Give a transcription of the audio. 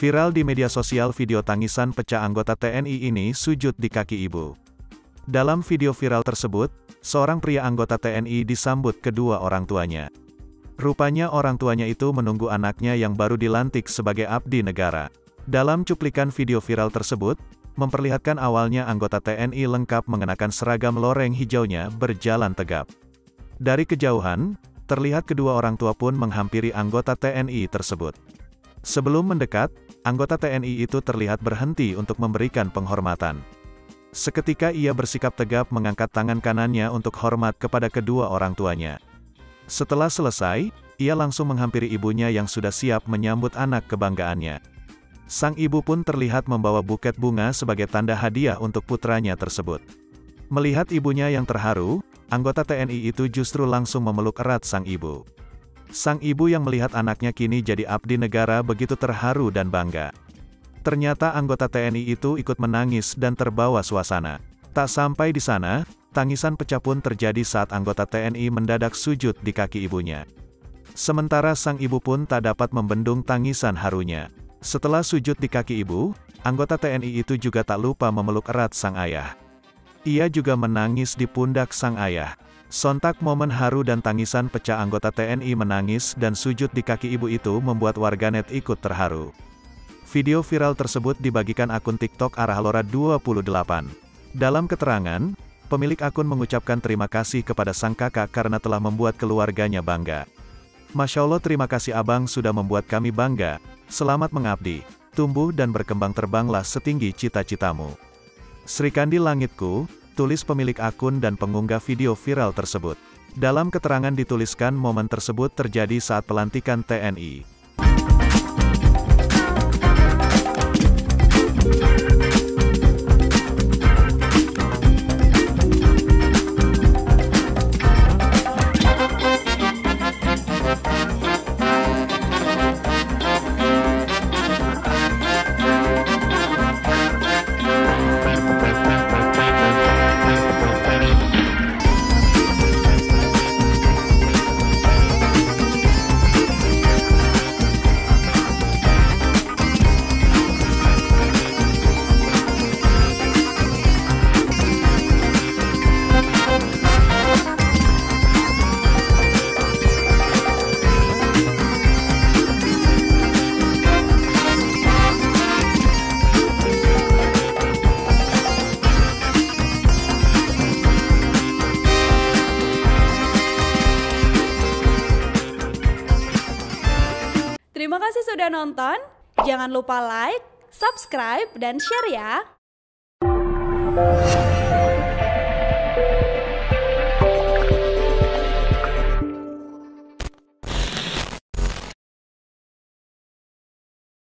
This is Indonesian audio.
Viral di media sosial video tangisan pecah anggota TNI ini sujud di kaki ibu. Dalam video viral tersebut, seorang pria anggota TNI disambut kedua orang tuanya. Rupanya orang tuanya itu menunggu anaknya yang baru dilantik sebagai abdi negara. Dalam cuplikan video viral tersebut, memperlihatkan awalnya anggota TNI lengkap mengenakan seragam loreng hijaunya berjalan tegap. Dari kejauhan, terlihat kedua orang tua pun menghampiri anggota TNI tersebut. Sebelum mendekat, anggota TNI itu terlihat berhenti untuk memberikan penghormatan. Seketika ia bersikap tegap mengangkat tangan kanannya untuk hormat kepada kedua orang tuanya. Setelah selesai, ia langsung menghampiri ibunya yang sudah siap menyambut anak kebanggaannya. Sang ibu pun terlihat membawa buket bunga sebagai tanda hadiah untuk putranya tersebut. Melihat ibunya yang terharu, anggota TNI itu justru langsung memeluk erat sang ibu. Sang ibu yang melihat anaknya kini jadi abdi negara begitu terharu dan bangga. Ternyata anggota TNI itu ikut menangis dan terbawa suasana. Tak sampai di sana, tangisan pecah pun terjadi saat anggota TNI mendadak sujud di kaki ibunya. Sementara sang ibu pun tak dapat membendung tangisan harunya. Setelah sujud di kaki ibu, anggota TNI itu juga tak lupa memeluk erat sang ayah. Ia juga menangis di pundak sang ayah. Sontak momen haru dan tangisan pecah anggota TNI menangis dan sujud di kaki ibu itu membuat warganet ikut terharu. Video viral tersebut dibagikan akun TikTok @arahlora28. Dalam keterangan, pemilik akun mengucapkan terima kasih kepada sang kakak karena telah membuat keluarganya bangga. Masya Allah, terima kasih abang sudah membuat kami bangga. Selamat mengabdi, tumbuh dan berkembang terbanglah setinggi cita-citamu. Srikandi Langitku, tulis pemilik akun dan pengunggah video viral tersebut. Dalam keterangan dituliskan momen tersebut terjadi saat pelantikan TNI. Terima kasih sudah nonton, jangan lupa like, subscribe, dan share ya!